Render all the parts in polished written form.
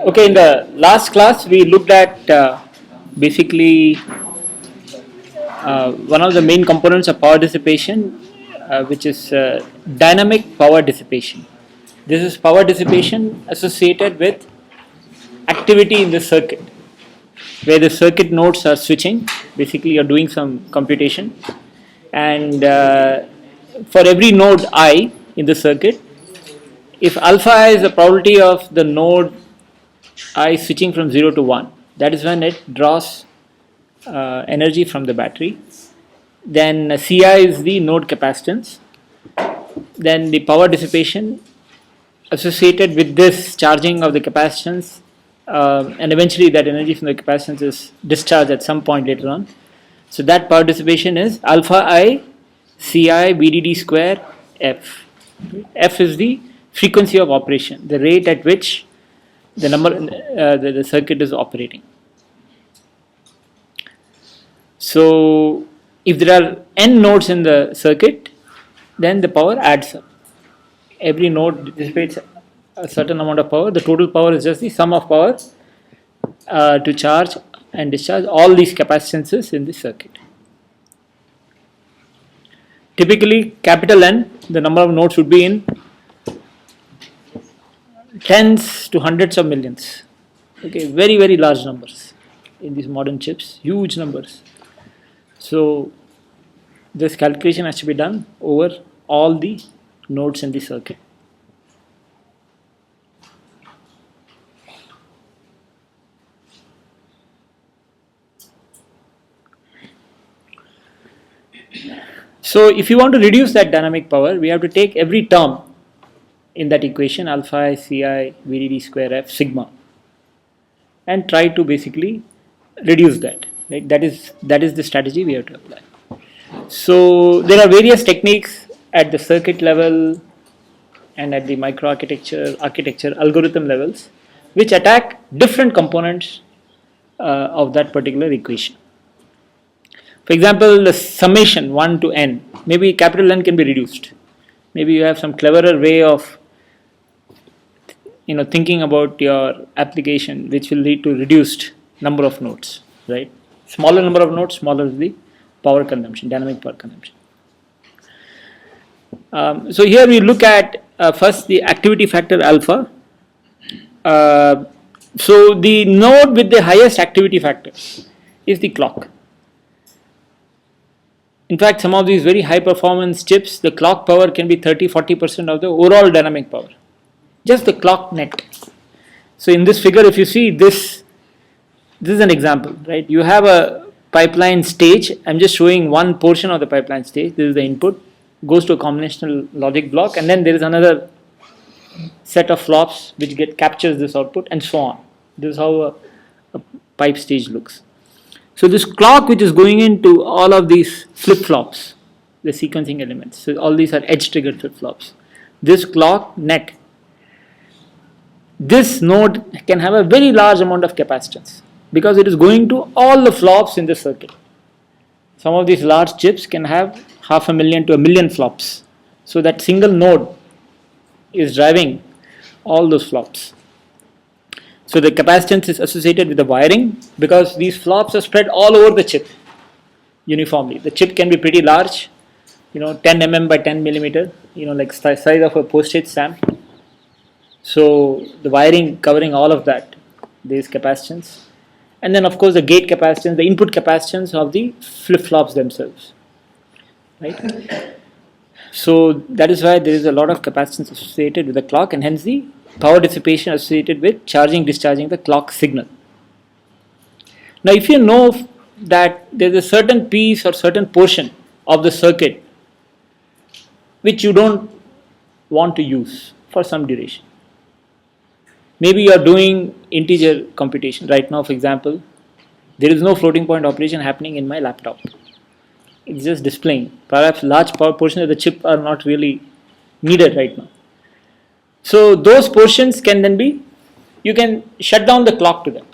Okay, in the last class we looked at basically one of the main components of power dissipation, which is dynamic power dissipation. This is power dissipation associated with activity in the circuit, where the circuit nodes are switching. Basically, you're doing some computation, and for every node I in the circuit, if alpha I is the probability of the node I switching from 0 to 1, that is when it draws energy from the battery. Then Ci is the node capacitance. Then the power dissipation associated with this charging of the capacitance, and eventually that energy from the capacitance is discharged at some point later on. So that power dissipation is alpha I Ci VDD square F. F is the frequency of operation, the rate at which the circuit is operating. So if there are n nodes in the circuit, then the power adds up. Every node dissipates a certain amount of power. The total power is just the sum of power to charge and discharge all these capacitances in the circuit. Typically, capital N, the number of nodes would be in tens to hundreds of millions. Okay, very, very large numbers in these modern chips, huge numbers. So this calculation has to be done over all the nodes in the circuit. So if you want to reduce that dynamic power, we have to take every term in that equation, alpha I Ci VDD square F sigma, and try to basically reduce that. Right? That is the strategy we have to apply. So there are various techniques at the circuit level and at the architecture algorithm levels, which attack different components of that particular equation. For example, the summation 1 to n, maybe capital N can be reduced. Maybe you have some cleverer way of thinking about your application, which will lead to reduced number of nodes, right? Smaller number of nodes, smaller is the power consumption, dynamic power consumption. So here we look at first the activity factor alpha. So the node with the highest activity factor is the clock. In fact, some of these very high performance chips, the clock power can be 30-40% of the overall dynamic power. Just the clock net. So in this figure, if you see this is an example, right? You have a pipeline stage. I'm just showing one portion of the pipeline stage. This is the input, goes to a combinational logic block, and then there is another set of flops which captures this output, and so on. This is how a pipe stage looks. So this clock which is going into all of these flip-flops, the sequencing elements, so all these are edge-triggered flip-flops. This clock net, this node can have a very large amount of capacitance because it is going to all the flops in the circuit. Some of these large chips can have 500,000 to 1,000,000 flops. So that single node is driving all those flops. So the capacitance is associated with the wiring because these flops are spread all over the chip uniformly. The chip can be pretty large, 10 mm by 10 millimeter, like size of a postage stamp. So the wiring covering all of that, there is capacitance. And then of course the gate capacitance, the input capacitance of the flip-flops themselves. Right? So that is why there is a lot of capacitance associated with the clock, and hence the power dissipation associated with discharging the clock signal. Now if you know that there is a certain piece or certain portion of the circuit which you don't want to use for some duration, maybe you are doing integer computation right now. For example, there is no floating point operation happening in my laptop. It's just displaying. Perhaps large power portions of the chip are not really needed right now. So those portions can then be, you can shut down the clock to them.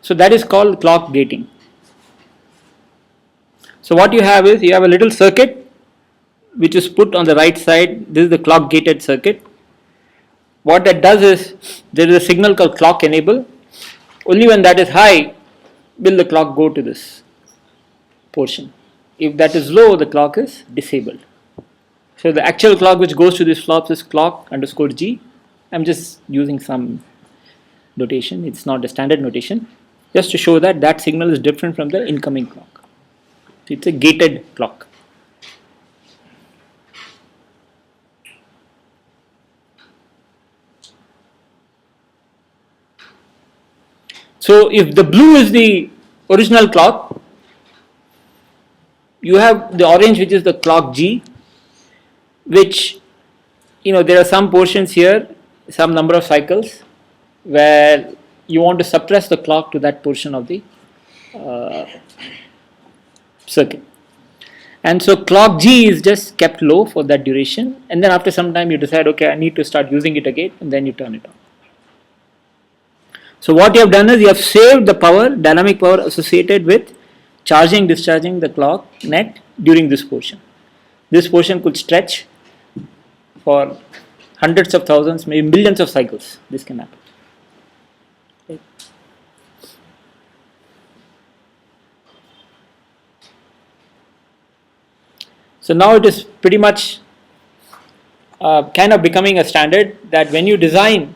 So that is called clock gating. So what you have is, you have a little circuit which is put on the right side. This is the clock gated circuit. what that does is there is a signal called clock enable. Only when that is high will the clock go to this portion. If that is low, the clock is disabled. So the actual clock which goes to these flops is clock underscore G. I'm just using some notation. It's not a standard notation. Just to show that that signal is different from the incoming clock. So it's a gated clock. So if the blue is the original clock, you have the orange, which is the clock G, which, there are some portions here, some number of cycles, where you want to suppress the clock to that portion of the circuit. And so clock G is just kept low for that duration, and then after some time you decide, okay, I need to start using it again, and then you turn it on. So what you have done is you have saved the power, dynamic power associated with charging, discharging the clock net during this portion. This portion could stretch for hundreds of thousands, maybe millions of cycles. This can happen. Okay. So now it is pretty much kind of becoming a standard that when you design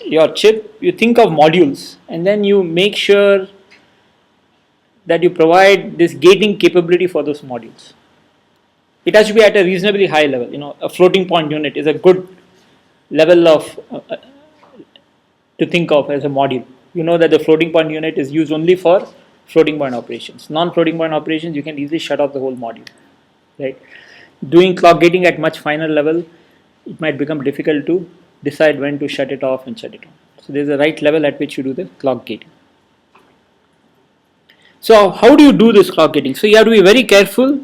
your chip, you think of modules, and then you make sure that you provide this gating capability for those modules. It has to be at a reasonably high level. A floating point unit is a good level of to think of as a module. You know that the floating point unit is used only for floating point operations. Non-floating point operations, you can easily shut off the whole module. Right? Doing clock gating at much finer level, it might become difficult to decide when to shut it off and shut it on. So there is a right level at which you do the clock gating. So how do you do this clock gating? So you have to be very careful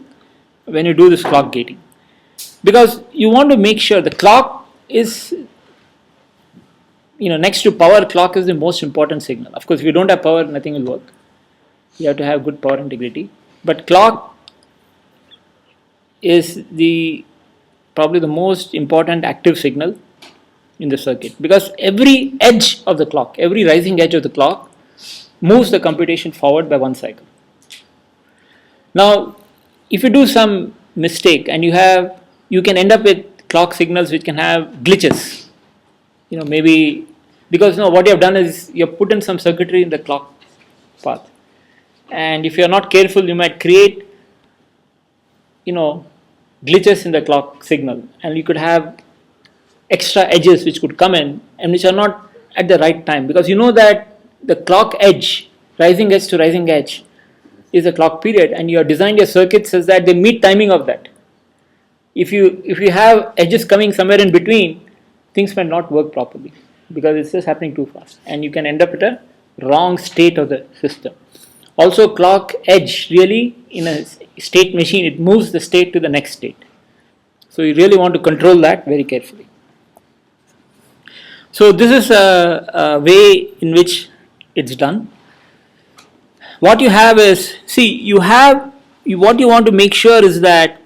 when you do this clock gating, because you want to make sure the clock is, next to power, clock is the most important signal. Of course, if you don't have power, nothing will work. You have to have good power integrity. But clock is probably the most important active signal in the circuit, because every edge of the clock, every rising edge of the clock moves the computation forward by one cycle. Now, if you do some mistake and you can end up with clock signals which can have glitches. Maybe because what you have done is you have put in some circuitry in the clock path, and if you are not careful, you might create glitches in the clock signal, and you could have extra edges which could come in and which are not at the right time, because that the clock edge, rising edge to rising edge, is a clock period, and you have designed your circuit such that they meet timing of that. If you have edges coming somewhere in between, things might not work properly because it's just happening too fast, and you can end up at a wrong state of the system. Also, clock edge really, in a state machine, it moves the state to the next state. So you really want to control that very carefully. So this is a way in which it's done. What you have is, what you want to make sure is that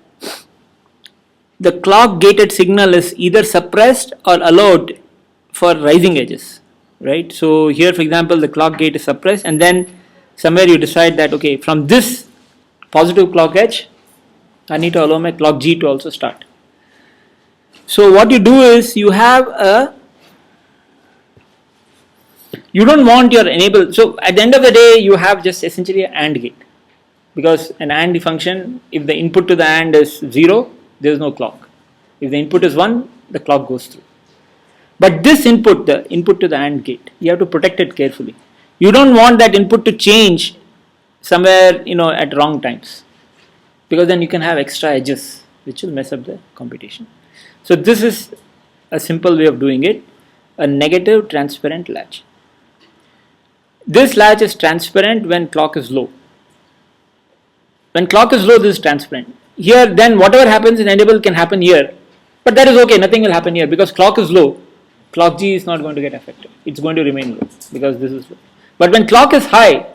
the clock gated signal is either suppressed or allowed for rising edges, right? So here, for example, the clock gate is suppressed, and then somewhere you decide that, okay, from this positive clock edge, I need to allow my clock G to also start. So what you do is you don't want your enable. So at the end of the day, you have just essentially an AND gate, because an AND function, if the input to the AND is 0, there is no clock. If the input is 1, the clock goes through. But this input, the input to the AND gate, you have to protect it carefully. You don't want that input to change somewhere, at wrong times, because then you can have extra edges which will mess up the computation. So this is a simple way of doing it, a negative transparent latch. This latch is transparent when clock is low. When clock is low, this is transparent. Here, then whatever happens in enable can happen here, but that is okay, nothing will happen here because clock is low. Clock G is not going to get affected. It's going to remain low because this is low. But when clock is high,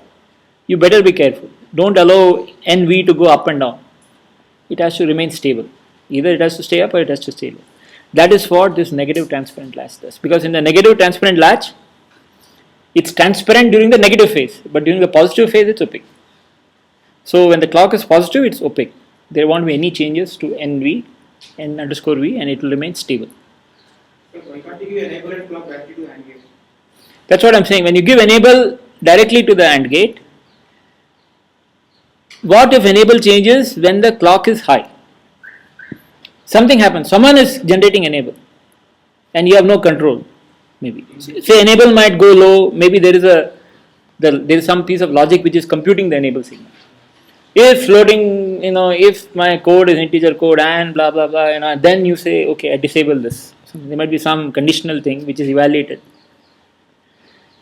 you better be careful. Don't allow NV to go up and down. It has to remain stable. Either it has to stay up or it has to stay low. That is what this negative transparent latch does. Because in the negative transparent latch, it's transparent during the negative phase, but during the positive phase, it's opaque. So when the clock is positive, it's opaque. There won't be any changes to NV, N underscore V, and it will remain stable. So why can't you enable and clock directly to AND gate? That's what I'm saying. When you give enable directly to the AND gate, what if enable changes when the clock is high? Something happens. Someone is generating enable, and you have no control. Maybe say enable might go low. Maybe there is some piece of logic which is computing the enable signal. If loading, if my code is integer code and blah blah blah, then you say, okay, I disable this. So there might be some conditional thing which is evaluated.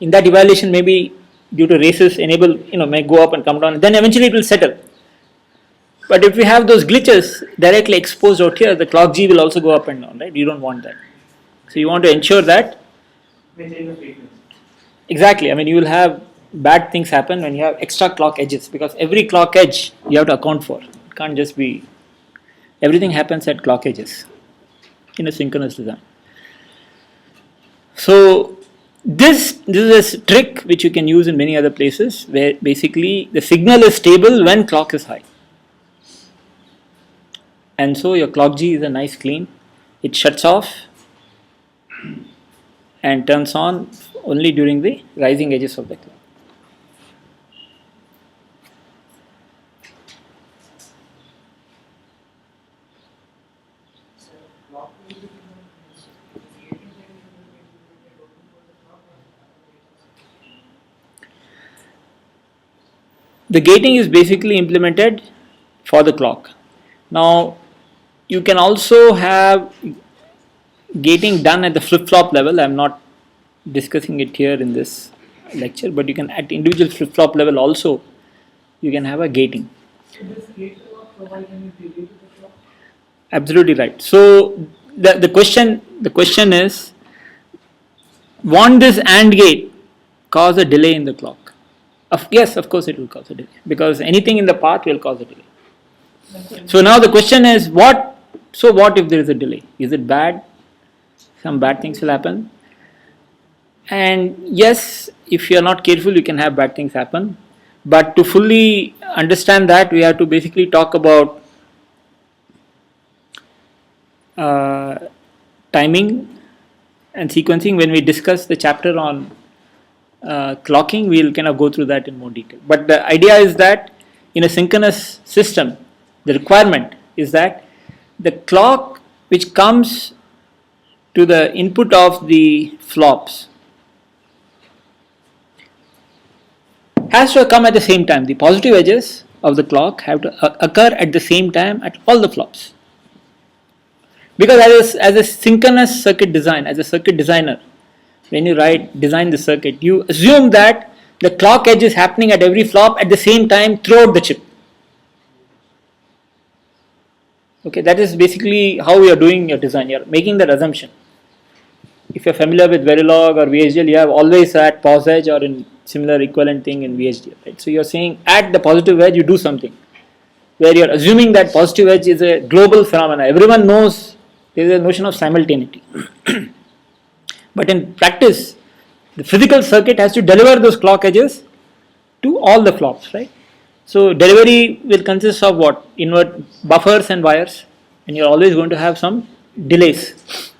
In that evaluation, maybe due to races, enable may go up and come down, and then eventually it will settle. But if we have those glitches directly exposed out here, the clock G will also go up and down, right? You don't want that. So you want to ensure that. Maintain the frequency. Exactly. I mean, you will have bad things happen when you have extra clock edges, because every clock edge you have to account for. It can't just be. Everything happens at clock edges in a synchronous design. So this is a trick which you can use in many other places, where basically the signal is stable when clock is high. And so your clock G is a nice clean. It shuts off and turns on only during the rising edges of the clock. The gating is basically implemented for the clock. Now, you can also have gating done at the flip-flop level. I'm not discussing it here in this lecture, but you can at individual flip-flop level also, you can have a gating. So this gate clock provide any delay to the clock? Absolutely right. So the question is, won't this AND gate cause a delay in the clock? Yes, of course it will cause a delay, because anything in the path will cause a delay. So now the question is, what if there is a delay? Is it bad? Some bad things will happen. And yes, if you are not careful, you can have bad things happen. But to fully understand that, we have to basically talk about timing and sequencing. When we discuss the chapter on clocking, we'll kind of go through that in more detail. But the idea is that in a synchronous system, the requirement is that the clock which comes to the input of the flops has to come at the same time. The positive edges of the clock have to occur at the same time at all the flops. Because as a synchronous circuit design, as a circuit designer, when you design the circuit, you assume that the clock edge is happening at every flop at the same time throughout the chip. Okay, that is basically how you are doing your design. You are making that assumption. If you are familiar with Verilog or VHDL, you have always at pause edge or in similar equivalent thing in VHDL. Right? So you are saying at the positive edge you do something, where you are assuming that positive edge is a global phenomena. Everyone knows there is a notion of simultaneity. But in practice, the physical circuit has to deliver those clock edges to all the flops, right? So delivery will consist of what? Invert buffers and wires, and you're always going to have some delays.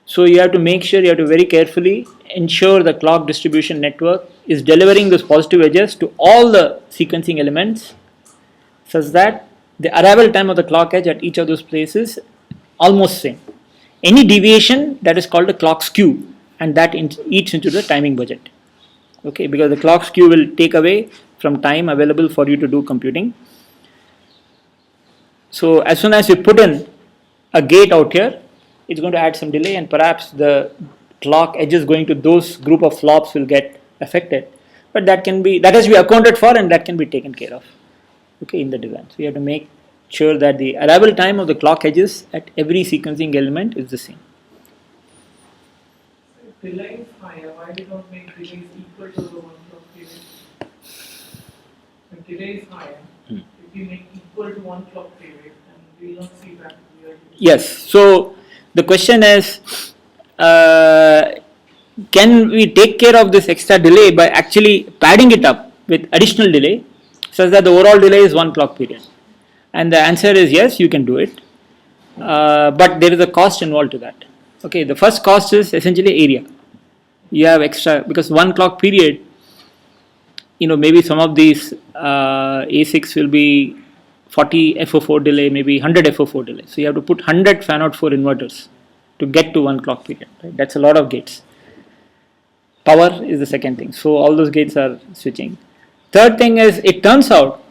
So you have to make sure, you have to very carefully ensure the clock distribution network is delivering those positive edges to all the sequencing elements, such that the arrival time of the clock edge at each of those places almost same. Any deviation, that is called a clock skew, and that eats into the timing budget. Okay, because the clock skew will take away from time available for you to do computing. So as soon as you put in a gate out here, it's going to add some delay, and perhaps the clock edges going to those group of flops will get affected. But that has to be accounted for, and that can be taken care of. Okay, in the design. So you have to make sure that the arrival time of the clock edges at every sequencing element is the same. If delay is higher, why do you not make delays equal to the one clock period? If delay is higher, if you make equal to one clock period, then we will not see that. Yes. So The question is, can we take care of this extra delay by actually padding it up with additional delay such that the overall delay is 1 clock period? And the answer is yes, you can do it, but there is a cost involved to that. Okay, the first cost is essentially area. You have extra, because 1 clock period, maybe some of these ASICs will be 40 FO4 delay, maybe 100 FO4 delay. So you have to put 100 fan out 4 inverters to get to 1 clock period. Right? That's a lot of gates. Power is the second thing. So all those gates are switching. Third thing is, it turns out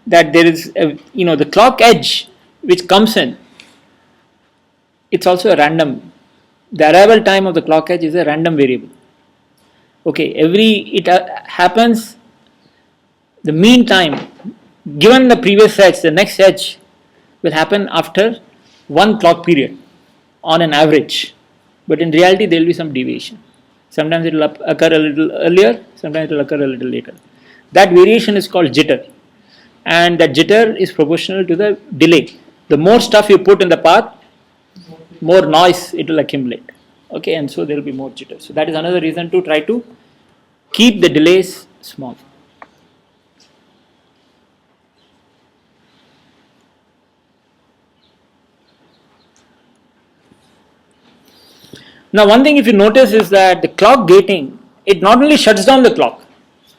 that there is the clock edge which comes in. It's also a random. The arrival time of the clock edge is a random variable. Okay, it happens. The mean time given the previous edge, the next edge will happen after 1 clock period on an average. But in reality, there will be some deviation. Sometimes it will occur a little earlier, sometimes it will occur a little later. That variation is called jitter. And that jitter is proportional to the delay. The more stuff you put in the path, more noise it will accumulate. Okay, and so there will be more jitter. So that is another reason to try to keep the delays small. Now, one thing if you notice is that the clock gating, it not only shuts down the clock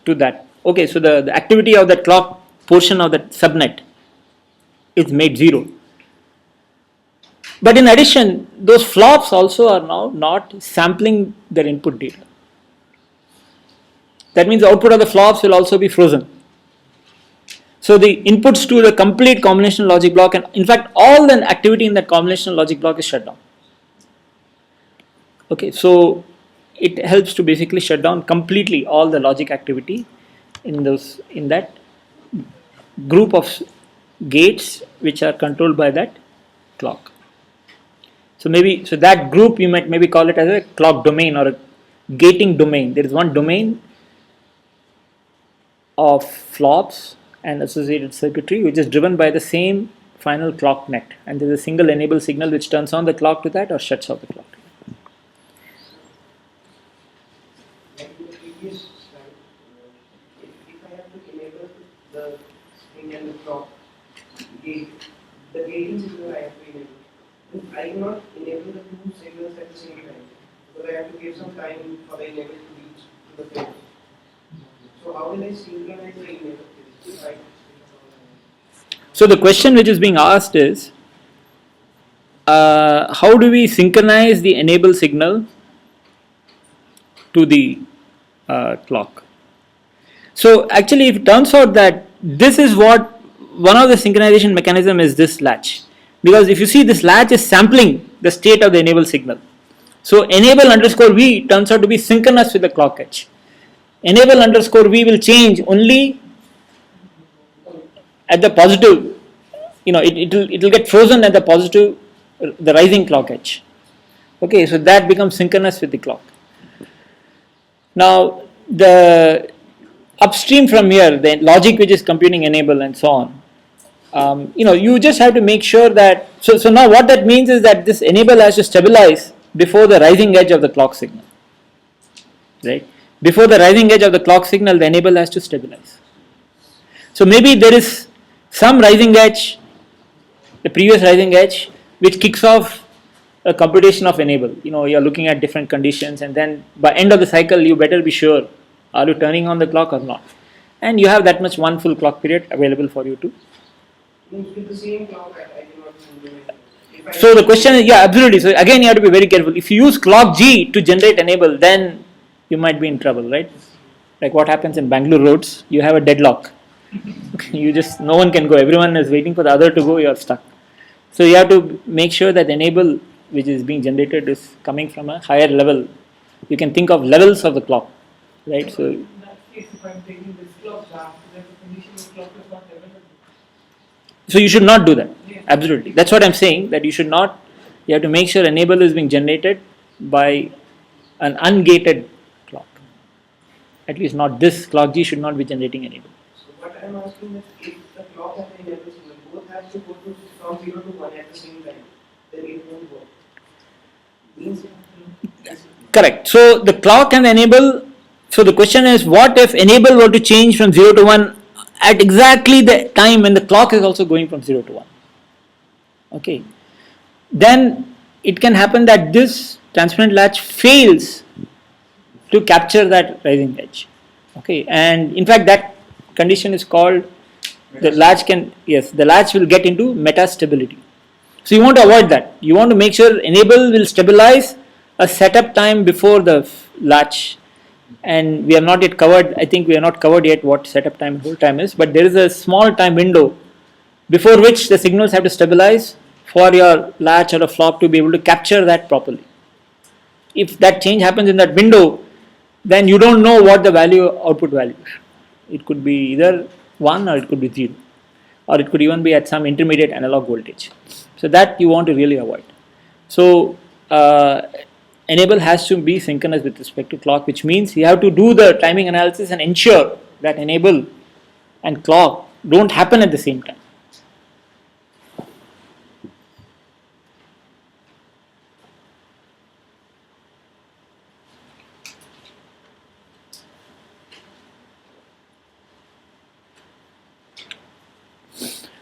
to that. Okay, so the activity of that clock portion of that subnet is made 0. But in addition, those flops also are now not sampling their input data. That means the output of the flops will also be frozen. So the inputs to the complete combinational logic block, and in fact all the activity in that combinational logic block is shut down. Okay, so it helps to basically shut down completely all the logic activity in that group of gates which are controlled by that clock. So that group you might maybe call it as a clock domain or a gating domain. There is one domain of flops and associated circuitry which is driven by the same final clock net, and there is a single enable signal which turns on the clock to that or shuts off the clock. Like in the previous slide, if I have to enable the string and the clock gate, the gating signal I have to enable. I cannot enable the 2 signals at the same time, because I have to give some time for the enable to reach to the pin. So how will I synchronize the enable? So the question which is being asked is, how do we synchronize the enable signal to the clock? So actually, if it turns out that this is what one of the synchronization mechanism is, this latch, because if you see, this latch is sampling the state of the enable signal. So enable underscore V turns out to be synchronous with the clock edge. Enable underscore V will change only at the positive, it will get frozen at the positive, the rising clock edge. Okay, so that becomes synchronous with the clock. Now the upstream from here, the logic which is computing enable and so on, you just have to make sure that, so now what that means is that this enable has to stabilize before the rising edge of the clock signal, right? Before the rising edge of the clock signal, the enable has to stabilize. So maybe there is some rising edge, the previous rising edge, which kicks off a computation of enable. You are looking at different conditions, and then by end of the cycle, you better be sure, are you turning on the clock or not? And you have that much one full clock period available for you to. With the same clock, I cannot synchronize. So the question is, yeah, absolutely. So again, you have to be very careful. If you use clock G to generate enable, then you might be in trouble, right? Like what happens in Bangalore roads, you have a deadlock. No one can go. Everyone is waiting for the other to go. You are stuck. So you have to make sure that the enable which is being generated is coming from a higher level. You can think of levels of the clock, right? So in that case, if I'm taking this clock back, then the condition of clock is not available. So you should not do that. Yeah. Absolutely. That's what I'm saying, that you should not. You have to make sure enable is being generated by an ungated clock. At least not this clock G should not be generating enable. So what I'm asking is, if the clock and the enable signal both have to go from 0 to 1 at the same time, then it won't work. Means Correct. So the clock can enable. So the question is, what if enable were to change from 0 to 1 at exactly the time when the clock is also going from 0 to 1? Okay. Then it can happen that this transparent latch fails to capture that rising edge. Okay. And in fact, that condition is called the latch can, yes, the latch will get into metastability. So you want to avoid that. You want to make sure enable will stabilize a setup time before the latch. And we have not yet covered, I think we have not covered yet what setup time and hold time is, but there is a small time window before which the signals have to stabilize for your latch or a flop to be able to capture that properly. If that change happens in that window, then you don't know what the output value is. It could be either 1 or it could be 0, or it could even be at some intermediate analog voltage. So that you want to really avoid. So enable has to be synchronous with respect to clock, which means you have to do the timing analysis and ensure that enable and clock don't happen at the same time.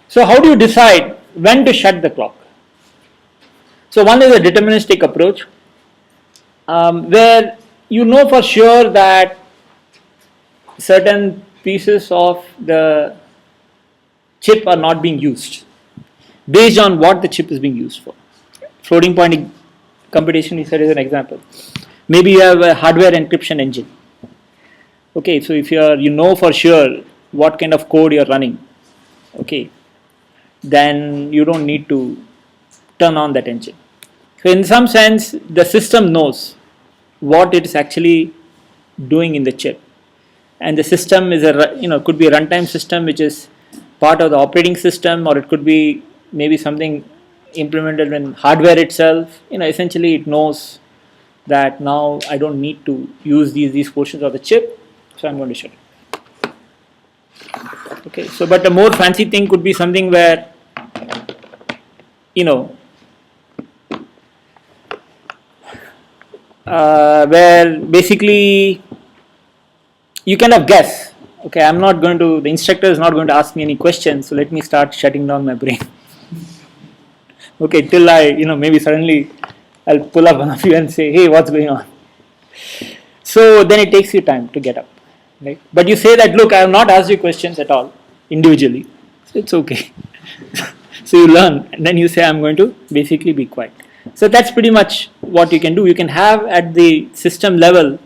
So how do you decide when to shut the clock? So one is a deterministic approach, where you know for sure that certain pieces of the chip are not being used based on what the chip is being used for. Floating point computation, he said, is an example. Maybe you have a hardware encryption engine. Okay, so if you know for sure what kind of code you're running, okay, then you don't need to turn on that engine. So in some sense, the system knows what it is actually doing in the chip, and the system is could be a runtime system which is part of the operating system, or it could be maybe something implemented in hardware itself. Essentially it knows that now I don't need to use these portions of the chip, so I'm going to shut it. Okay, so but a more fancy thing could be something where where basically you kind of guess. Okay, the instructor is not going to ask me any questions, so let me start shutting down my brain. Okay, till maybe suddenly I'll pull up one of you and say, hey, what's going on? So then it takes you time to get up, right? But you say that, look, I have not asked you questions at all individually, so it's okay. So you learn, and then you say, I'm going to basically be quiet. So that's pretty much what you can do. You can have at the system level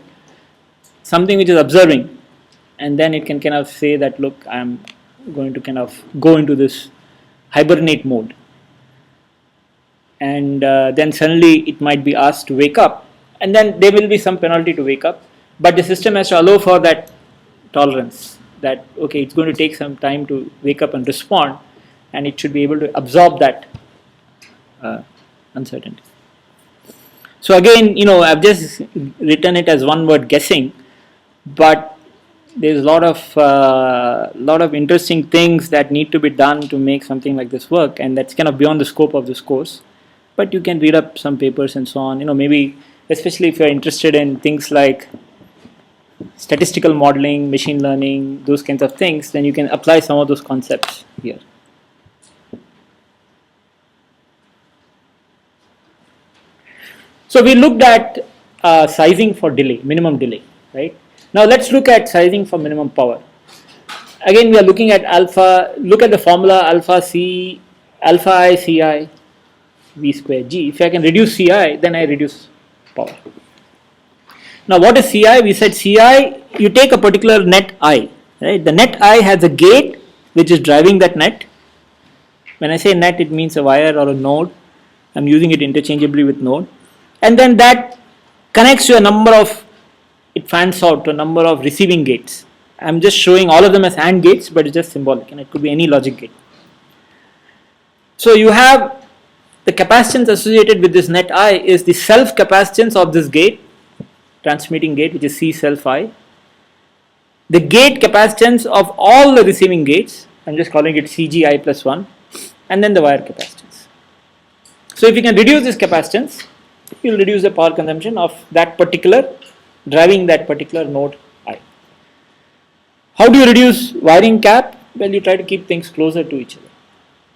something which is observing, and then it can kind of say that, look, I'm going to kind of go into this hibernate mode. And then suddenly it might be asked to wake up, and then there will be some penalty to wake up, but the system has to allow for that tolerance, that okay, it's going to take some time to wake up and respond, and it should be able to absorb that uncertainty. So again, I've just written it as one word, guessing, but there's a lot of interesting things that need to be done to make something like this work, and that's kind of beyond the scope of this course. But you can read up some papers and so on. Maybe especially if you're interested in things like statistical modeling, machine learning, those kinds of things, then you can apply some of those concepts here. So we looked at sizing for delay, minimum delay, right? Now let's look at sizing for minimum power. Again, we are looking at alpha. Look at the formula: alpha I Ci V square G. If I can reduce Ci, then I reduce power. Now what is Ci? We said Ci, you take a particular net I, right? The net I has a gate which is driving that net. When I say net, it means a wire or a node. I'm using it interchangeably with node. And then that connects to it fans out to a number of receiving gates. I'm just showing all of them as AND gates, but it's just symbolic, and it could be any logic gate. So you have the capacitance associated with this net I is the self capacitance of this gate, transmitting gate, which is C self I. The gate capacitance of all the receiving gates, I'm just calling it CGI plus 1, and then the wire capacitance. So if you can reduce this capacitance, you will reduce the power consumption of that particular, driving that particular node I. How do you reduce wiring cap? Well, you try to keep things closer to each other.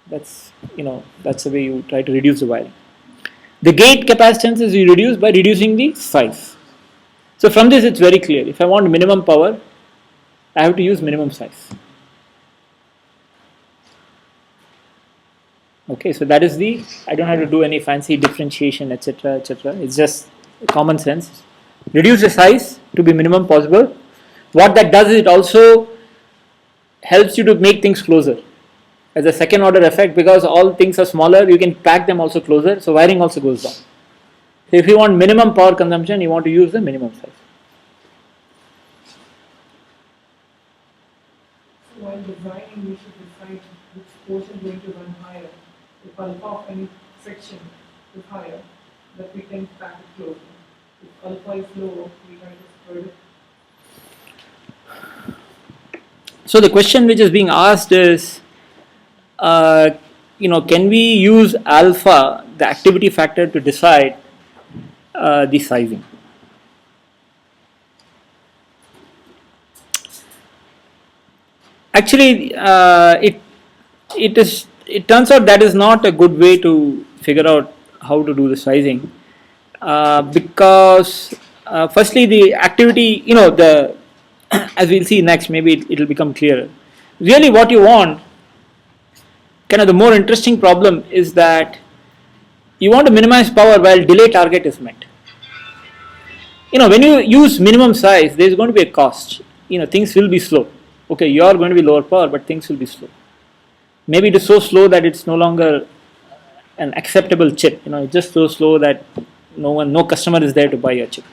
That's the way you try to reduce the wiring. The gate capacitance is you reduce by reducing the size. So from this it's very clear. If I want minimum power, I have to use minimum size. Okay, so that is I don't have to do any fancy differentiation, etc., etc. It's just common sense. Reduce the size to be minimum possible. What that does is it also helps you to make things closer. As a second order effect, because all things are smaller, you can pack them also closer, so wiring also goes down. So if you want minimum power consumption, you want to use the minimum size. So while designing, we should decide which portion is going to run higher. If alpha of any section is higher, that we can pack it closer. If alpha is low, we try to spread it. So the question which is being asked is, can we use alpha, the activity factor, to decide the sizing? Actually, it turns out that is not a good way to figure out how to do the sizing, because firstly the activity, as we'll see next, maybe it will become clearer. Really what you want, kind of the more interesting problem is that you want to minimize power while delay target is met. When you use minimum size, there is going to be a cost. Things will be slow. Okay, you are going to be lower power, but things will be slow. Maybe it is so slow that it's no longer an acceptable chip. It's just so slow that no customer is there to buy your chip.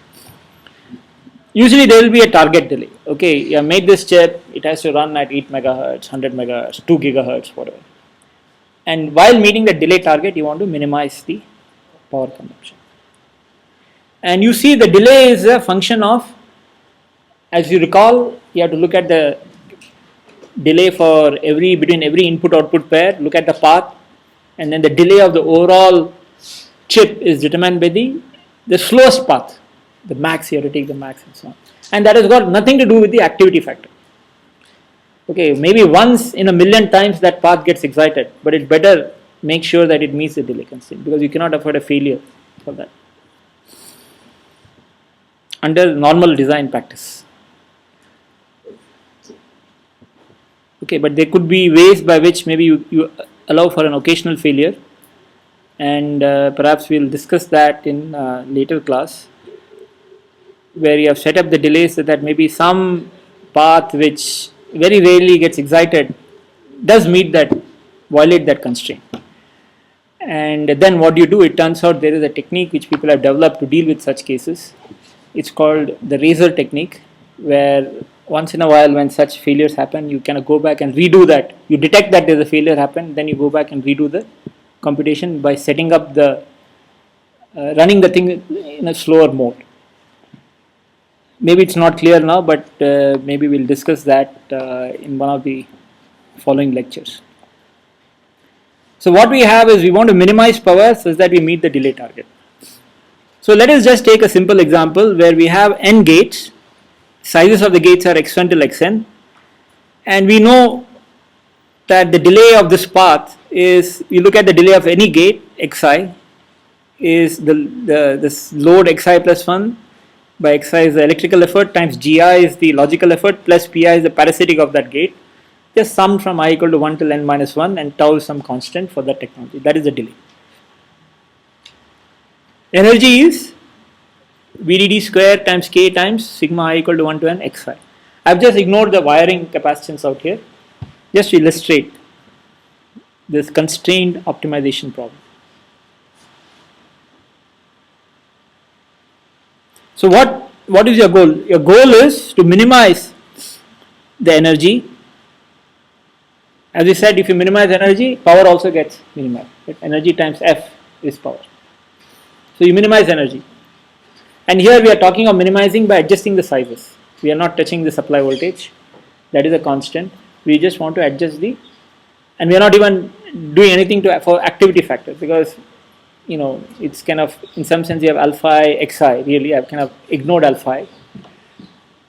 Usually there will be a target delay. Okay, you made this chip, it has to run at 8 megahertz, 100 megahertz, 2 gigahertz, whatever. And while meeting the delay target, you want to minimize the power consumption. And you see the delay is a function of, as you recall, you have to look at the delay for between every input output pair, look at the path, and then the delay of the overall chip is determined by the slowest path. The max, you have to take the max and so on. And that has got nothing to do with the activity factor. Okay, maybe once in a million times that path gets excited, but it better make sure that it meets the delay constraint, because you cannot afford a failure for that under normal design practice. Okay, but there could be ways by which maybe you allow for an occasional failure, and perhaps we'll discuss that in later class, where you have set up the delays so that maybe some path which very rarely gets excited does violate that constraint. And then what you do, it turns out there is a technique which people have developed to deal with such cases. It's called the razor technique, where once in a while when such failures happen, you kind of go back and redo that. You detect that there's a failure happened, then you go back and redo the computation by setting up running the thing in a slower mode. Maybe it's not clear now, but maybe we'll discuss that in one of the following lectures. So what we have is we want to minimize power so that we meet the delay target. So let us just take a simple example where we have n gates. Sizes of the gates are x1 till xn, and we know that the delay of this path is, you look at the delay of any gate, xi is this load xi plus 1 by xi is the electrical effort times gi is the logical effort plus pi is the parasitic of that gate, just summed from I equal to 1 till n minus 1, and tau is some constant for that technology. That is the delay. Energy is VDD square times k times sigma I equal to 1 to n xi. I have just ignored the wiring capacitance out here, just to illustrate this constrained optimization problem. So what is your goal? Your goal is to minimize the energy. As we said, if you minimize energy, power also gets minimized. Right? Energy times F is power. So you minimize energy. And here we are talking of minimizing by adjusting the sizes. We are not touching the supply voltage. That is a constant. We just want to adjust and we are not even doing anything for activity factor, because it's kind of, in some sense, you have alpha I, xi. Really, I've kind of ignored alpha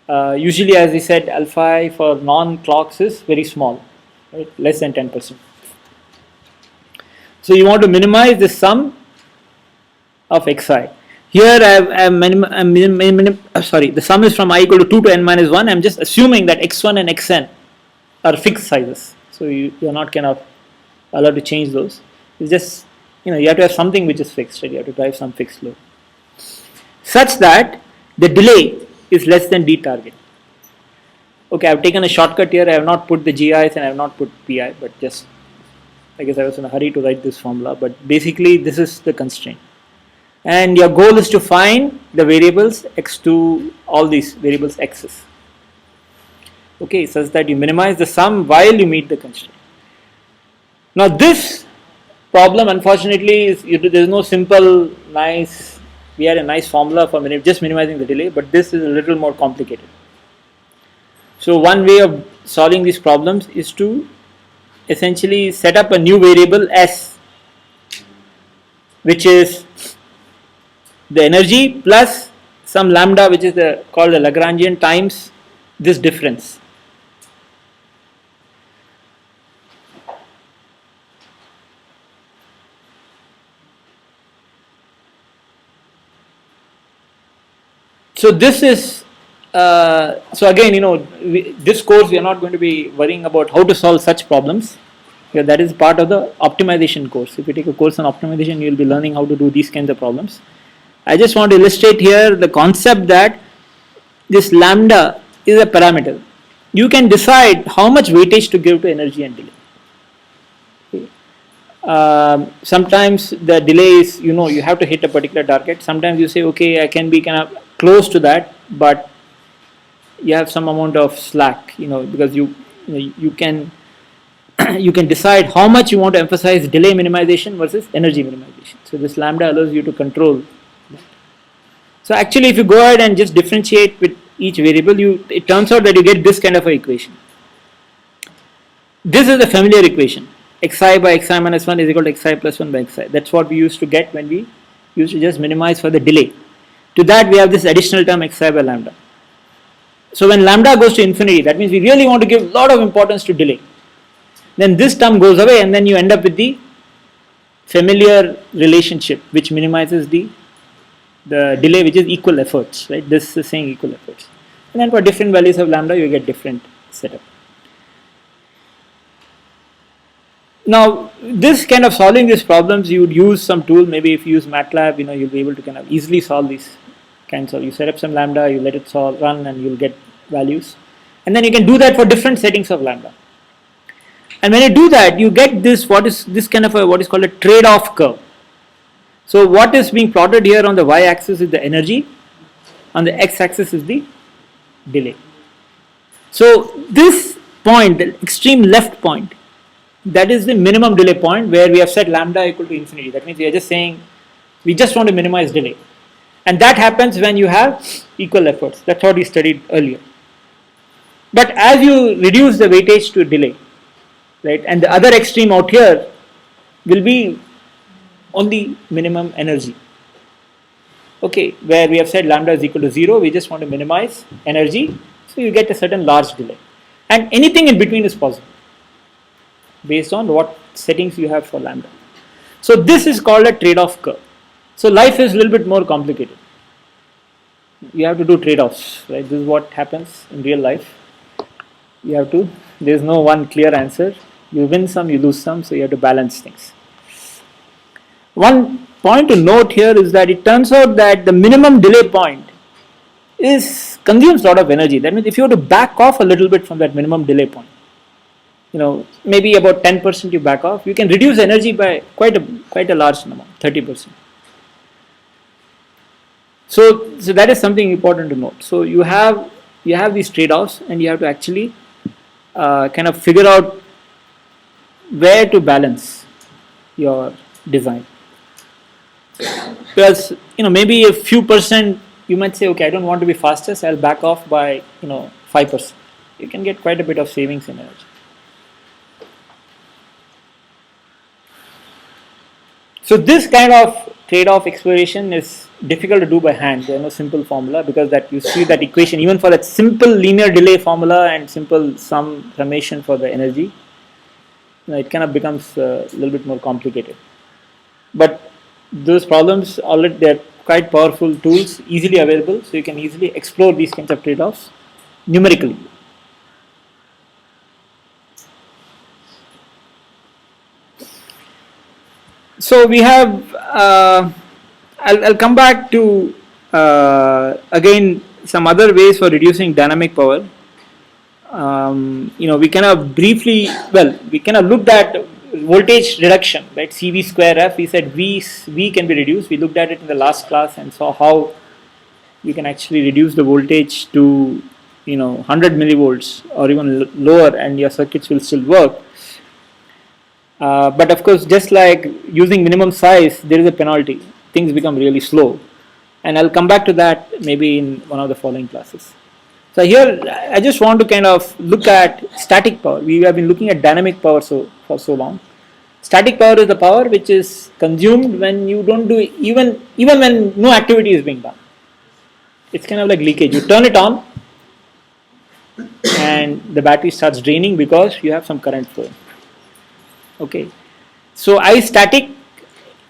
I. Usually, as we said, alpha I for non-clocks is very small, right? Less than 10%. So you want to minimize the sum of xi. Here the sum is from I equal to 2 to n minus 1. I'm just assuming that x1 and xn are fixed sizes. So you're not kind of allowed to change those. It's just, you have to have something which is fixed, right? You have to drive some fixed load. Such that the delay is less than d target. Okay, I've taken a shortcut here. I have not put the GIs and I have not put PI, but just, I guess I was in a hurry to write this formula. But basically, this is the constraint. And your goal is to find the variables x2, all these variables x's. Okay, such that you minimize the sum while you meet the constraint. Now this problem, unfortunately, there is no simple, nice, we had a nice formula for just minimizing the delay, but this is a little more complicated. So one way of solving these problems is to essentially set up a new variable S, which is the energy plus some lambda, which is called the Lagrangian, times this difference. So this is, so again, this course we are not going to be worrying about how to solve such problems. Yeah, that is part of the optimization course. If you take a course on optimization, you will be learning how to do these kinds of problems. I just want to illustrate here the concept that this lambda is a parameter. You can decide how much weightage to give to energy and delay. Sometimes the delay is, you have to hit a particular target. Sometimes you say, okay, I can be kind of close to that, but you have some amount of slack, because you can you can decide how much you want to emphasize delay minimization versus energy minimization. So this lambda allows you to control that. So actually, if you go ahead and just differentiate with each variable, it turns out that you get this kind of an equation. This is the familiar equation. Xi by xi minus 1 is equal to xi plus 1 by xi. That's what we used to get when we used to just minimize for the delay. To that we have this additional term xi by lambda. So when lambda goes to infinity, that means we really want to give a lot of importance to delay. Then this term goes away and then you end up with the familiar relationship which minimizes the delay, which is equal efforts, right? This is saying equal efforts. And then for different values of lambda you get different setup. Now this kind of solving these problems, you would use some tool. Maybe if you use MATLAB, you'll be able to kind of easily solve these kinds of, you set up some lambda, you let it run and you'll get values. And then you can do that for different settings of lambda. And when you do that, you get this, what is called a trade-off curve. So what is being plotted here on the y-axis is the energy, on the x-axis is the delay. So this point, the extreme left point, that is the minimum delay point where we have set lambda equal to infinity. That means we are just saying we just want to minimize delay. And that happens when you have equal efforts. That's what we studied earlier. But as you reduce the weightage to delay, right, and the other extreme out here will be only minimum energy. Okay, where we have said lambda is equal to 0, we just want to minimize energy, so you get a certain large delay. And anything in between is possible based on what settings you have for lambda. So this is called a trade-off curve. So life is a little bit more complicated. You have to do trade-offs, right? This is what happens in real life. You have to, there's no one clear answer. You win some, you lose some, so you have to balance things. One point to note here is that it turns out that the minimum delay point consumes a lot of energy. That means if you were to back off a little bit from that minimum delay point, maybe about 10% you back off, you can reduce energy by quite a large amount, 30%. So that is something important to note. So you have these trade-offs and you have to actually kind of figure out where to balance your design. Because maybe a few percent you might say, okay, I don't want to be fastest, I'll back off by 5%. You can get quite a bit of savings in energy. So this kind of trade-off exploration is difficult to do by hand. There is no simple formula, because that you see that equation even for that simple linear delay formula and simple sum summation for the energy, it kind of becomes a little bit more complicated. But those problems already, they're quite powerful tools, easily available, so you can easily explore these kinds of trade-offs numerically. So we have, I'll come back to again some other ways for reducing dynamic power. We kind of briefly, we kind of looked at voltage reduction, right? CV square F. We said V can be reduced. We looked at it in the last class and saw how you can actually reduce the voltage to 100 millivolts or even lower, and your circuits will still work. But of course, just like using minimum size, there is a penalty. Things become really slow, and I'll come back to that maybe in one of the following classes. So here, I just want to kind of look at static power. We have been looking at dynamic power for so long. Static power is the power which is consumed when you don't do even when no activity is being done. It's kind of like leakage. You turn it on, and the battery starts draining because you have some current flowing. Okay, so I static.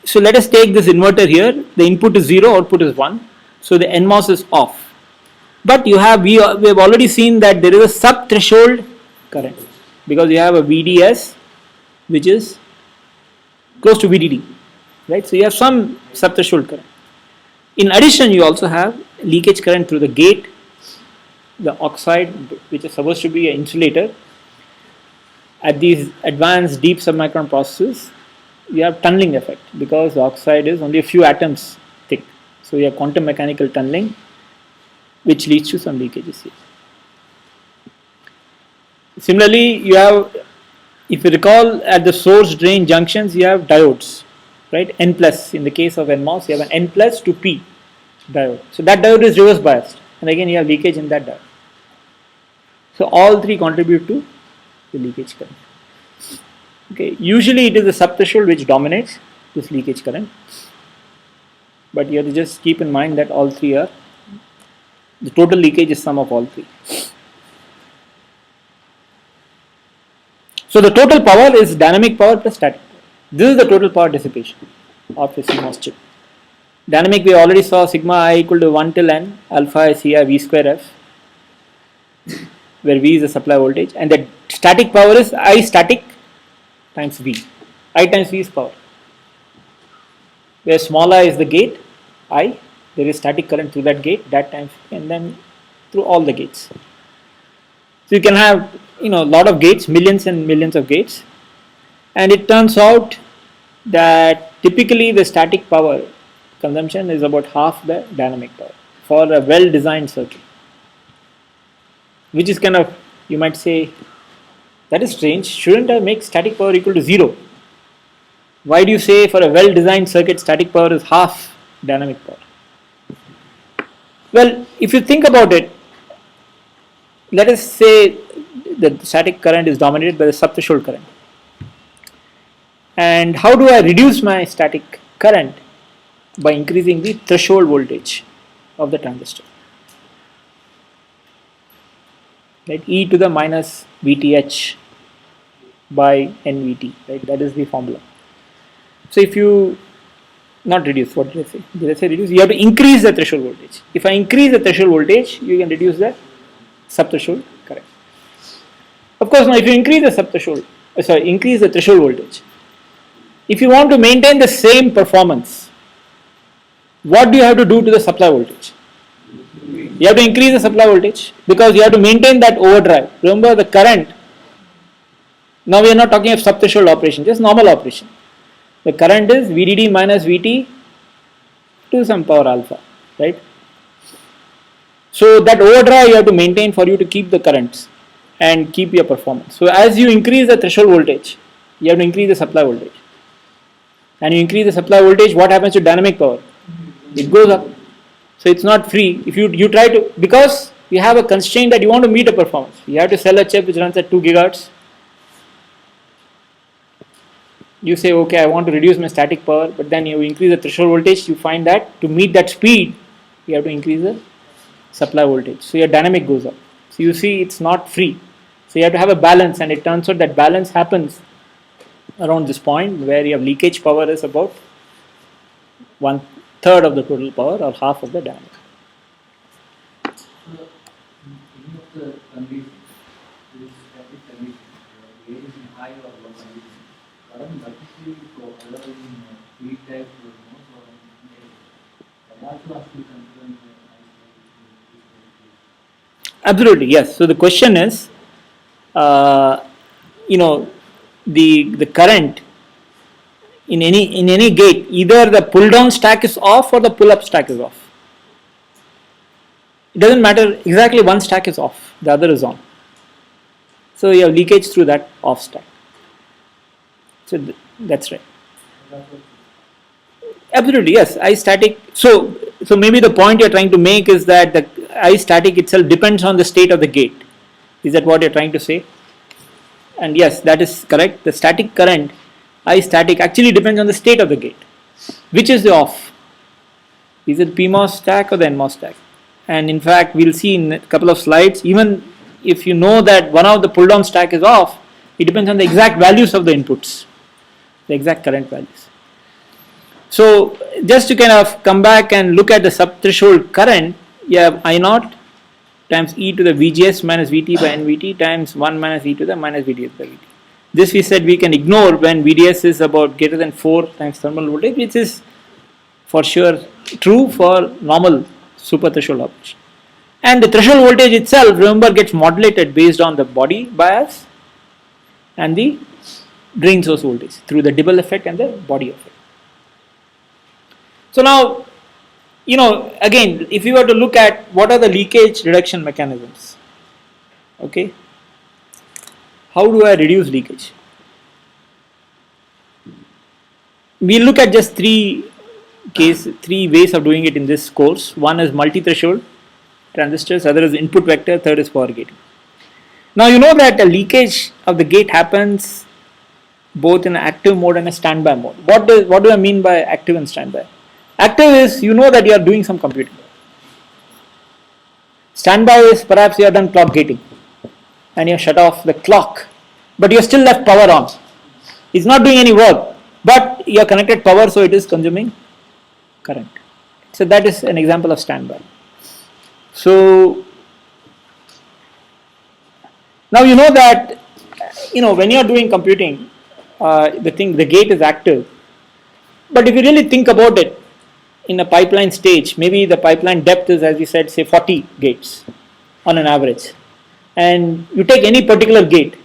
So let us take this inverter here. The input is 0, output is 1. So the NMOS is off. But we have already seen that there is a sub-threshold current, because you have a VDS which is close to VDD, right? So you have some sub-threshold current. In addition, you also have leakage current through the gate, the oxide, which is supposed to be an insulator. At these advanced deep submicron processes, you have tunneling effect, because the oxide is only a few atoms thick. So you have quantum mechanical tunneling, which leads to some leakages here. Similarly, you have, if you recall, at the source drain junctions, you have diodes, right? N plus. In the case of NMOS, you have an N plus to P diode. So that diode is reverse biased, and again you have leakage in that diode. So all three contribute to the leakage current. Okay, usually it is the subthreshold which dominates this leakage current, but you have to just keep in mind that all three are, the total leakage is sum of all three. So the total power is dynamic power plus static power. This is the total power dissipation of a CMOS chip. Dynamic, we already saw sigma I equal to 1 till n, alpha is here V square F, where V is the supply voltage, and the static power is I static times V. I times V is power, where small I is the gate, I, there is static current through that gate, that times, and then through all the gates. So you can have a lot of gates, millions and millions of gates, and it turns out that typically the static power consumption is about half the dynamic power for a well designed circuit, which is kind of, you might say, that is strange. Shouldn't I make static power equal to 0? Why do you say for a well designed circuit static power is half dynamic power? Well, if you think about it, let us say that the static current is dominated by the subthreshold current. And how do I reduce my static current? By increasing the threshold voltage of the transistor. Right, e to the minus VTH by NVT, right? That is the formula. So if you not reduce, what did I say? Did I say reduce? You have to increase the threshold voltage. If I increase the threshold voltage, you can reduce the subthreshold current. Of course, now if you increase the increase the threshold voltage, if you want to maintain the same performance, what do you have to do to the supply voltage? You have to increase the supply voltage, because you have to maintain that overdrive. Remember the current, now we are not talking of subthreshold operation, just normal operation. The current is VDD minus VT to some power alpha, right? So that overdrive you have to maintain for you to keep the currents and keep your performance. So as you increase the threshold voltage, you have to increase the supply voltage. And you increase the supply voltage, what happens to dynamic power? It goes up. So it's not free. If you try to, because you have a constraint that you want to meet a performance, you have to sell a chip which runs at 2 gigahertz. You say, okay, I want to reduce my static power, but then you increase the threshold voltage, you find that to meet that speed, you have to increase the supply voltage. So your dynamic goes up. So you see it's not free. So you have to have a balance, and it turns out that balance happens around this point where your leakage power is about 1/3 of the total power or half of the dynamic. So, in any of the conditions, this static condition, air is in high or low condition, current vertically flow either in P type or MOS or in air. That also has to be considered in the Absolutely, yes. So the question is, you know, the current in any gate, either the pull down stack is off or the pull up stack is off. It doesn't matter, exactly one stack is off, the other is on. So you have leakage through that off stack. So that's right. Absolutely, yes. I static. So maybe the point you're trying to make is that the I static itself depends on the state of the gate. Is that what you're trying to say? And yes, that is correct. The static current I static actually depends on the state of the gate. Which is the off? Is it PMOS stack or the NMOS stack? And in fact, we'll see in a couple of slides, even if you know that one of the pull down stack is off, it depends on the exact values of the inputs, the exact current values. So just to kind of come back and look at the sub-threshold current, you have I naught times e to the VGS minus VT by NVT times 1 minus e to the minus VDS by VT. This we said we can ignore when VDS is about greater than 4 times thermal voltage, which is for sure true for normal super threshold operation. And the threshold voltage itself, remember, gets modulated based on the body bias and the drain source voltage through the Dibble effect and the body effect. So now, you know, again, if you were to look at what are the leakage reduction mechanisms, okay, how do I reduce leakage? We look at just three ways of doing it in this course. One is multi-threshold transistors, other is input vector, third is power gating. Now you know that the leakage of the gate happens both in active mode and a standby mode. What do I mean by active and standby? Active is you know that you are doing some computing. Standby is perhaps you have done clock gating and you have shut off the clock, but you have still left power on. It's not doing any work, but you have connected power, so it is consuming current. So that is an example of standby. So now you know that when you are doing computing, the gate is active. But if you really think about it, in a pipeline stage, maybe the pipeline depth is, as you said, say 40 gates on an average. And you take any particular gate.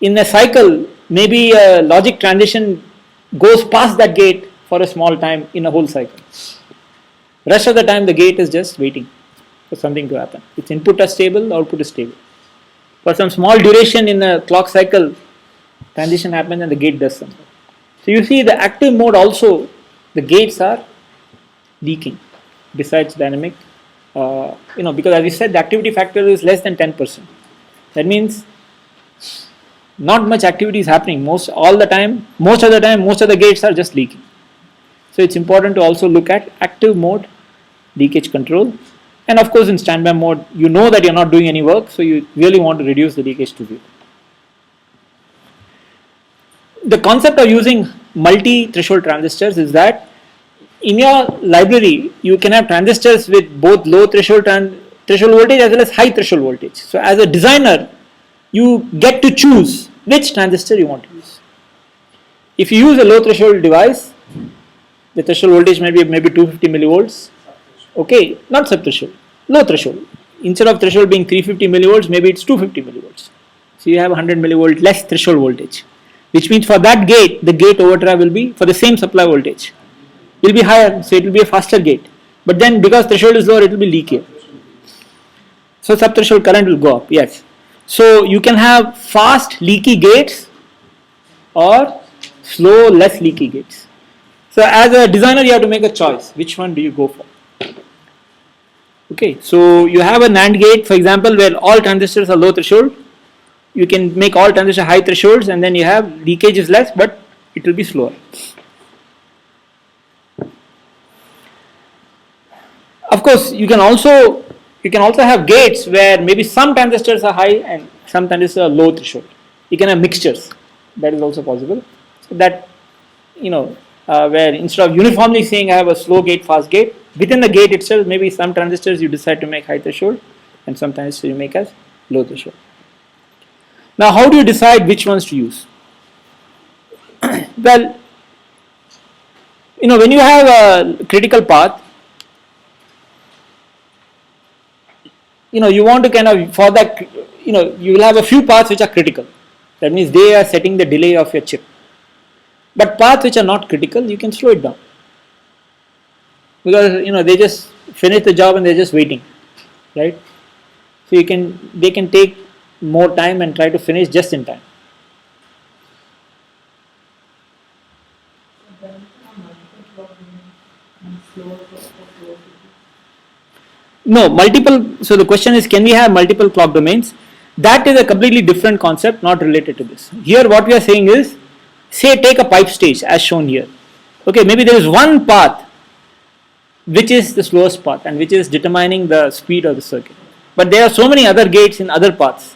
In a cycle, maybe a logic transition goes past that gate for a small time in a whole cycle. Rest of the time, the gate is just waiting for something to happen. Its input is stable, output is stable. For some small duration in a clock cycle, transition happens and the gate does something. So you see the active mode also, the gates are leaking besides dynamic, because as we said, the activity factor is less than 10%. That means not much activity is happening most of the time, most of the gates are just leaking. So it's important to also look at active mode leakage control. And of course in standby mode, you know that you're not doing any work, so you really want to reduce the leakage to zero. The concept of using multi-threshold transistors is that in your library, you can have transistors with both low threshold voltage as well as high threshold voltage. So as a designer, you get to choose which transistor you want to use. If you use a low threshold device, the threshold voltage may be maybe 250 millivolts. Okay, not sub-threshold, low threshold. Instead of threshold being 350 millivolts, maybe it's 250 millivolts. So you have 100 millivolt less threshold voltage, which means for that gate, the gate overdrive will be for the same supply voltage. Will be higher, so it will be a faster gate. But then because threshold is lower, it will be leakier. So sub-threshold current will go up, yes. So you can have fast leaky gates or slow less leaky gates. So as a designer, you have to make a choice. Which one do you go for? Okay, so you have a NAND gate, for example, where all transistors are low threshold. You can make all transistors high thresholds, and then you have leakage is less, but it will be slower. Of course, you can also have gates where maybe some transistors are high and some transistors are low threshold. You can have mixtures. That is also possible. So that, where instead of uniformly saying I have a slow gate, fast gate, within the gate itself, maybe some transistors you decide to make high threshold and some transistors you make as low threshold. Now, how do you decide which ones to use? Well, when you have a critical path, you want to kind of, for that, you will have a few paths which are critical. That means they are setting the delay of your chip. But paths which are not critical, you can slow it down. Because, they just finish the job and they're just waiting, right? So they can take more time and try to finish just in time. No, multiple. So the question is, can we have multiple clock domains? That is a completely different concept, not related to this. Here, what we are saying is, say, take a pipe stage as shown here. Okay, maybe there is one path which is the slowest path and which is determining the speed of the circuit. But there are so many other gates in other paths.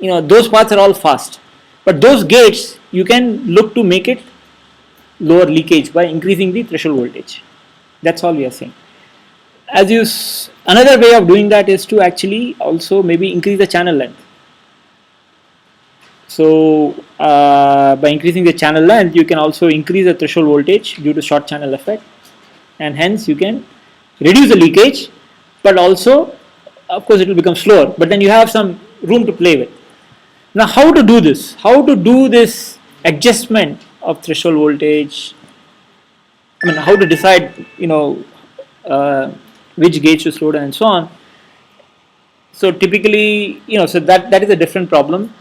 Those paths are all fast. But those gates, you can look to make it lower leakage by increasing the threshold voltage. That's all we are saying. Another way of doing that is to actually also maybe increase the channel length. So by increasing the channel length, you can also increase the threshold voltage due to short channel effect, and hence you can reduce the leakage, but also, of course, it will become slower, but then you have some room to play with. Now, how to do this? How to do this adjustment of threshold voltage? How to decide, which gates to slow down and so on. So typically, so that is a different problem,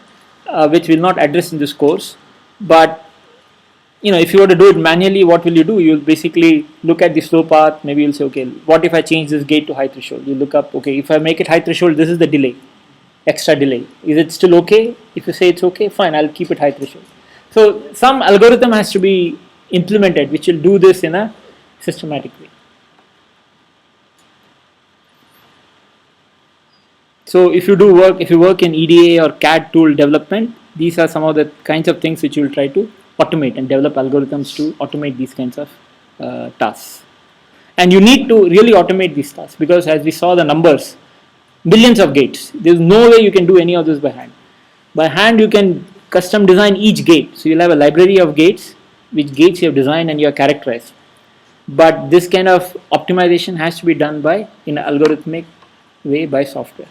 which we'll not address in this course. But if you were to do it manually, what will you do? You'll basically look at the slow path. Maybe you'll say, okay, what if I change this gate to high threshold? You look up, okay, if I make it high threshold, this is the delay, extra delay. Is it still okay? If you say it's okay, fine, I'll keep it high threshold. So some algorithm has to be implemented, which will do this in a systematic way. So if you work in EDA or CAD tool development, these are some of the kinds of things which you will try to automate and develop algorithms to automate these kinds of tasks. And you need to really automate these tasks because, as we saw the numbers, millions of gates. There's no way you can do any of this by hand. By hand, you can custom design each gate. So you'll have a library of gates, which gates you have designed and you have characterized. But this kind of optimization has to be done in an algorithmic way by software.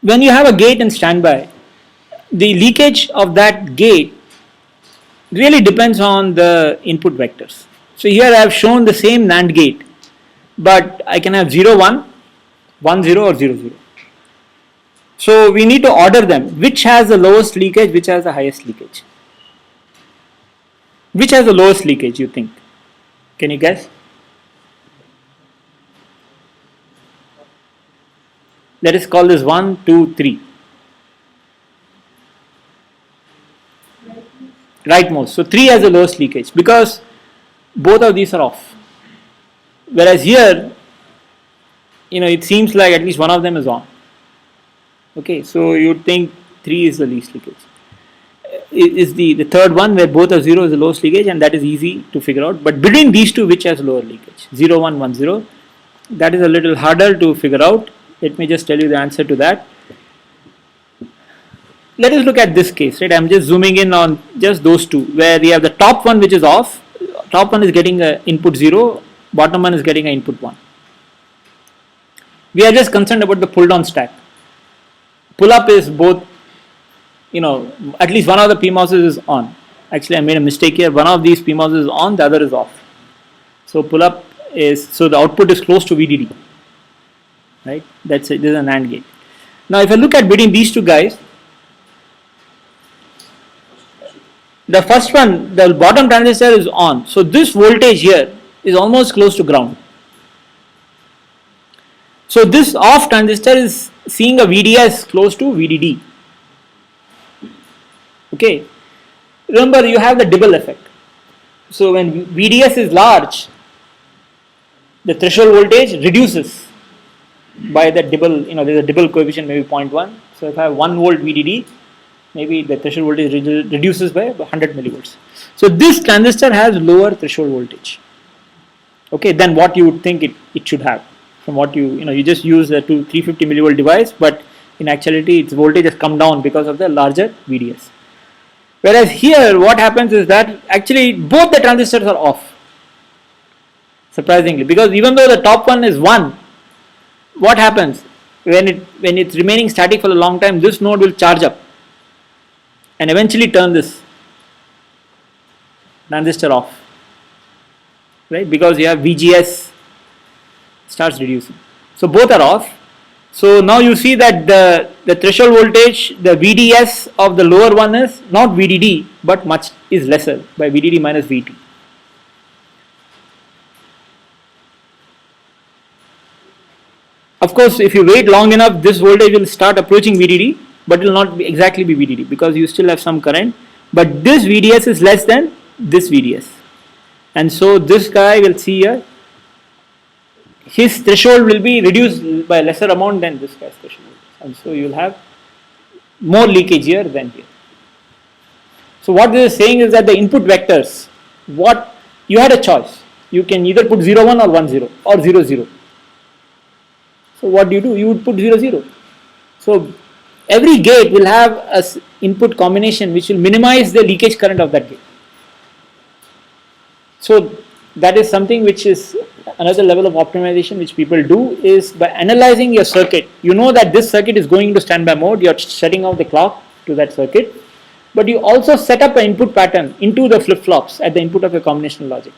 When you have a gate in standby, the leakage of that gate really depends on the input vectors. So here I have shown the same NAND gate, but I can have 0, 1, 1, 0 or 0, 0. So we need to order them. Which has the lowest leakage, which has the highest leakage? Which has the lowest leakage, you think? Can you guess? Let us call this 1, 2, 3. Rightmost. So 3 has the lowest leakage because both of these are off. Whereas here, it seems like at least one of them is on. Okay, so you would think 3 is the least leakage. Is the third one where both are 0 is the lowest leakage, and that is easy to figure out. But between these two, which has lower leakage? 0, 1, 1, 0. That is a little harder to figure out. Let me just tell you the answer to that. Let us look at this case, right? I'm just zooming in on just those two, where we have the top one which is off. Top one is getting an input 0, bottom one is getting an input 1. We are just concerned about the pull down stack. Pull up is both, at least one of the PMOSes is on. Actually, I made a mistake here. One of these PMOSes is on, the other is off. So pull up so the output is close to VDD. Right? That's it. This is an AND gate. Now, if I look at between these two guys, the first one, the bottom transistor is on. So this voltage here is almost close to ground. So this off transistor is seeing a VDS close to VDD. Okay. Remember, you have the Dibble effect. So when VDS is large, the threshold voltage reduces by the Dibble, there's a Dibble coefficient maybe 0.1. So if I have 1 volt VDD, maybe the threshold voltage reduces by 100 millivolts. So this transistor has lower threshold voltage, okay, than what you would think it should have. From what you just use a 350 millivolt device, but in actuality its voltage has come down because of the larger VDS. Whereas here what happens is that actually both the transistors are off, surprisingly, because even though the top one is 1, what happens when it's remaining static for a long time, this node will charge up and eventually turn this transistor off, right? Because you have VGS starts reducing. So both are off. So now you see that the threshold voltage, the VDS of the lower one is not VDD, but much is lesser by VDD minus VT. Of course, if you wait long enough, this voltage will start approaching VDD, but it will not exactly be VDD because you still have some current. But this VDS is less than this VDS, and so this guy will see here, his threshold will be reduced by a lesser amount than this guy's threshold, and so you will have more leakage here than here. So what this is saying is that the input vectors, what you had a choice, you can either put 0 1 or 1 0 or 0 0. So what do? You would put 0 0. So every gate will have a input combination which will minimize the leakage current of that gate. So that is something which is another level of optimization which people do, is by analyzing your circuit. You know that this circuit is going into standby mode, you are shutting off the clock to that circuit, but you also set up an input pattern into the flip-flops at the input of your combinational logic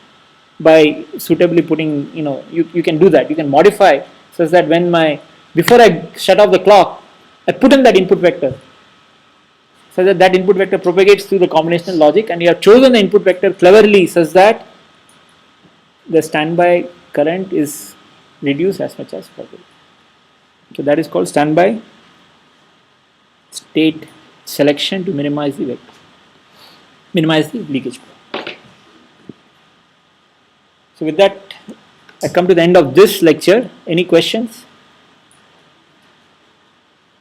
by suitably putting, you can do that, you can modify such that before I shut off the clock, I put in that input vector so that input vector propagates through the combinational logic, and you have chosen the input vector cleverly such that the standby current is reduced as much as possible. So that is called standby state selection to minimize the leakage. So with that, I come to the end of this lecture. Any questions?